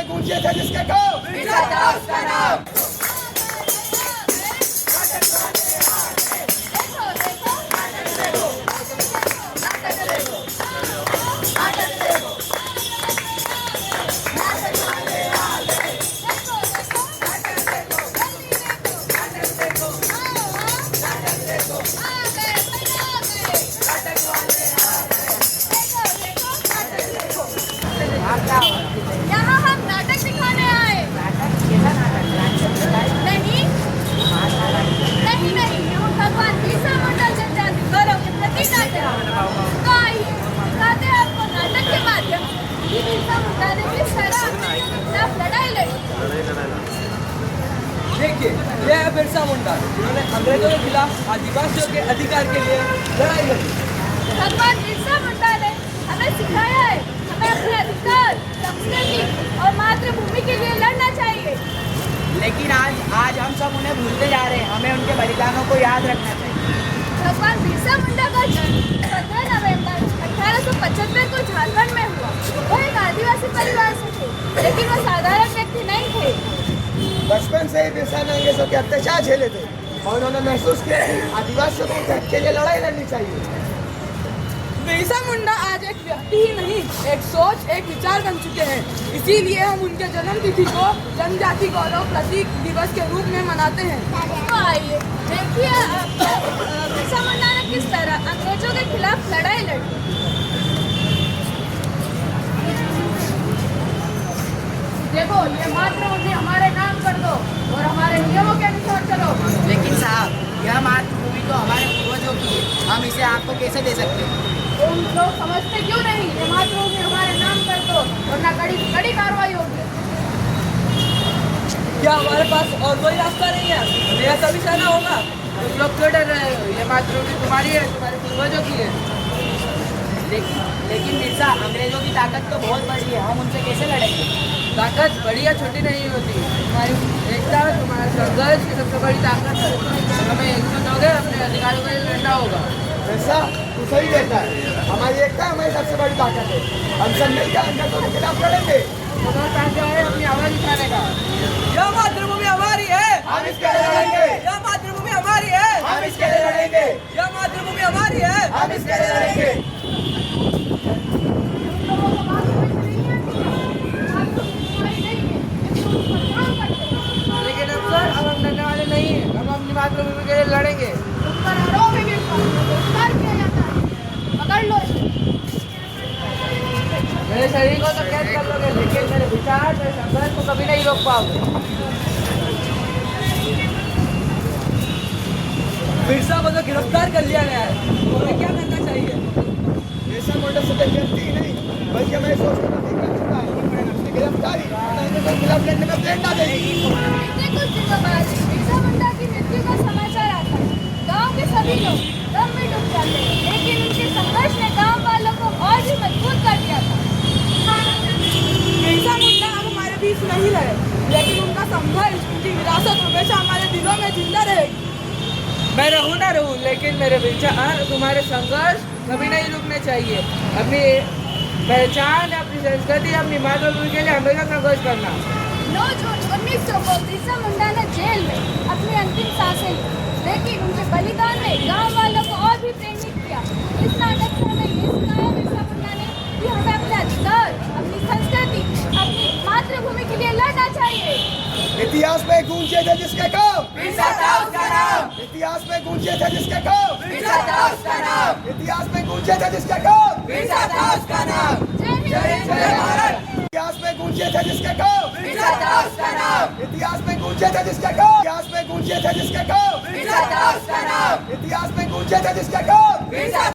में गूंजे थे जिसके गाँव बिरसा था उसका नाम। यहाँ हम नाटक दिखाने आए। नहीं नहीं नहीं, हम भगवान बिरसा मुंडा जनजाति गौरव के प्रति नाटक। तो आइए दिखाते हैं आपको नाटक के माध्यम से कि बिरसा मुंडा ने किस तरह अंग्रेजों के खिलाफ लड़ाई लड़ी। देखिए, यह है बिरसा मुंडा जिन्होंने अंग्रेजों के खिलाफ आदिवासियों के अधिकार के लिए लड़ाई लड़ी। भगवान बिरसा मुंडा ने हमें सिखाया है हमें अपने अधिकार, संस्कृति और मातृभूमि के लिए लड़ना चाहिए। लेकिन आज हम सब उन्हें भूलते जा रहे हैं। हमें उनके बलिदानों को याद रखना चाहिए। भगवान बिरसा मुंडा का जन्म 15 नवंबर 1875 को झारखंड में हुआ। वो एक आदिवासी परिवार से थे, लेकिन वो साधारण व्यक्ति नहीं थे। बचपन से ही बिरसा ने अंग्रेजों के अत्याचार झेले थे और उन्होंने महसूस किया कि आदिवासियों को हक के लिए लड़ाई लड़नी चाहिए। बिरसा मुंडा आज एक व्यक्ति ही नहीं, एक सोच, एक विचार बन चुके हैं। इसीलिए हम उनके जन्म तिथि को जनजाति गौरव प्रतीक दिवस के रूप में मनाते हैं। तो आइए देखिए बिरसा मुंडा ने किस तरह अंग्रेजों के खिलाफ लड़ाई लड़ी। देखो, ये मातृभूमि हमारे नाम कर दो और हमारे नियमों के अनुसार चलो। लेकिन साहब, यह मातृभूमि तो हमारे पूर्वजों की है। हम इसे आपको कैसे दे सकते हैं? तुम लोग समझते क्यों नहीं? ये मातृभूमि हमारे नाम कर दो वरना कड़ी कार्रवाई होगी। क्या हमारे पास और कोई रास्ता नहीं है? मेरा सभी सहना होगा। तुम लोग क्यों डर रहे हो? ये मातृभूमि तुम्हारी है, तुम्हारे पूर्वजों की है। लेकिन बिरसा, अंग्रेजों की ताकत तो बहुत बड़ी है। हम उनसे कैसे लड़ेंगे? ताकत बड़ी या छोटी नहीं होती, तुम्हारी एकता, तुम्हारा संघर्ष की सबसे बड़ी ताकत है। हमें एकजुट हो गए अपने अधिकारों के लिए लड़ना होगा। बिरसा, तू सही कहता है। हमारी एकता हमारी सबसे बड़ी ताकत है। हम सब मिलकर अंग्रेजों के खिलाफ लड़ेंगे। हमारा ताकत है अपनी आवाज उठाने का। यह मातृभूमि हमारी है, हम इसके लिए लड़ेंगे। यह मातृभूमि हमारी है, हम इसके लिए लड़ेंगे। यह मातृभूमि हमारी है, हम इसके लिए लड़ेंगे। लेकिन अब सर, अब हम लड़ने वाले नहीं हैं। हम अपनी मातृभूमि के लिए लड़ेंगे। पकड़ लो इसे। मेरे शरीर को तो कैद कर लोगे, लेकिन मेरे विचार, मेरे संघर्ष को कभी नहीं रोक पाओगे। बिरसा को तो गिरफ्तार कर लिया गया है, तो हमें क्या करना चाहिए? बिरसा मुंडा सिर्फ व्यक्ति ही नहीं, बल्कि हमारी सोच को भी कर चुका है। उसकी गिरफ्तारी अंग्रेजों के खिलाफ लड़ने में प्रेरणा देगी। बीते कुछ दिनों बाद बिरसा मुंडा की मृत्यु का समाचार आता है। गांव के सभी लोग दम में डूब जाते हैं, लेकिन उनके संघर्ष ने गांव वालों को और भी मजबूत कर दिया था। बिरसा मुंडा अब हमारे बीच नहीं रहे, लेकिन उनका संघर्ष, उनकी विरासत हमेशा हमारे दिलों में जिंदा रहेगी। मैं रहूं ना रहूं, लेकिन मेरे विचार, तुम्हारे संघर्ष कभी नहीं रुकने चाहिए। अपनी पहचान, अपनी संस्कृति, अपनी मातृभूमि के लिए हमेशा संघर्ष करना। 9 जून 1900 को बिरसा मुंडा ने जेल में अपनी अंतिम सांसें ली, लेकिन उनके बलिदान ने गांव वालों को और भी प्रेरित किया। इस नाटक से हमें ये सिखाया बिरसा मुंडा ने कि हमें अपने अधिकार, अपनी संस्कृति, अपनी मातृभूमि के लिए लड़ना चाहिए। इतिहास में गूंजे थे जिसके गाँव बिरसा था उसका नाम। इतिहास में गूंजे थे जिसके गाँव बिरसा था उसका नाम। इतिहास में गूंजे थे जिसके गाँव बिरसा था उसका नाम। जय हिंद, जय भारत। इतिहास में गूंजे थे जिसके गाँव बिरसा था उसका नाम। इतिहास में गूंजे थे जिसके गाँव इतिहास में गूंजे थे जिसके गाँव बिरसा था उसका नाम। इतिहास में गूंजे थे जिसके गाँव बिरसा